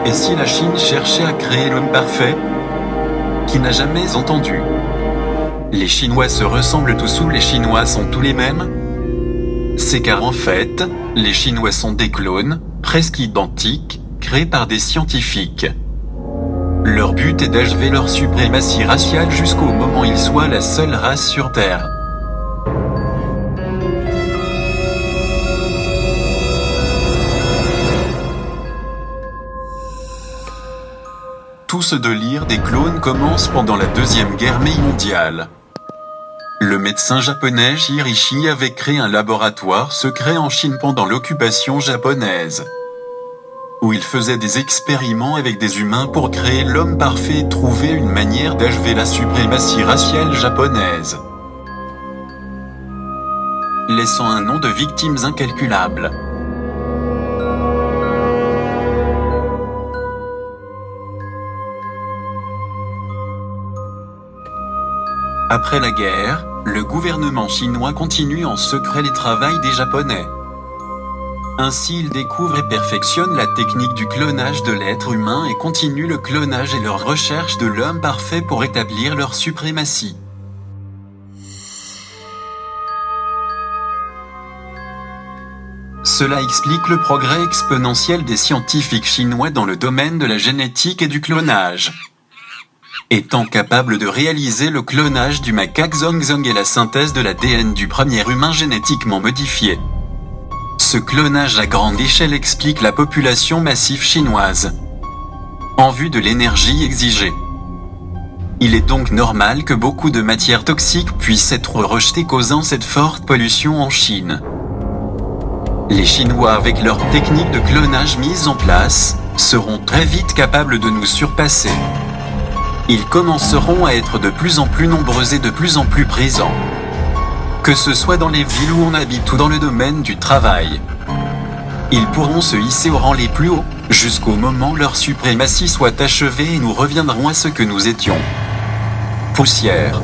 Et si la Chine cherchait à créer l'homme parfait? Qui n'a jamais entendu? Les Chinois se ressemblent tous ou les Chinois sont tous les mêmes? C'est car en fait, les Chinois sont des clones, presque identiques, créés par des scientifiques. Leur but est d'achever leur suprématie raciale jusqu'au moment où ils soient la seule race sur Terre. Tout ce délire des clones commence pendant la Deuxième Guerre mondiale. Le médecin japonais Shirishi avait créé un laboratoire secret en Chine pendant l'occupation japonaise, où il faisait des expériments avec des humains pour créer l'homme parfait et trouver une manière d'achever la suprématie raciale japonaise, laissant un nom de victimes incalculables. Après la guerre, le gouvernement chinois continue en secret les travaux des Japonais. Ainsi ils découvrent et perfectionnent la technique du clonage de l'être humain et continuent le clonage et leur recherche de l'homme parfait pour établir leur suprématie. Cela explique le progrès exponentiel des scientifiques chinois dans le domaine de la génétique et du clonage. Étant capable de réaliser le clonage du macaque Zhongzhong et la synthèse de l'ADN du premier humain génétiquement modifié. Ce clonage à grande échelle explique la population massive chinoise, en vue de l'énergie exigée. Il est donc normal que beaucoup de matières toxiques puissent être rejetées causant cette forte pollution en Chine. Les Chinois, avec leur technique de clonage mise en place, seront très vite capables de nous surpasser. Ils commenceront à être de plus en plus nombreux et de plus en plus présents. Que ce soit dans les villes où on habite ou dans le domaine du travail. Ils pourront se hisser au rang les plus hauts, jusqu'au moment où leur suprématie soit achevée et nous reviendrons à ce que nous étions. Poussière.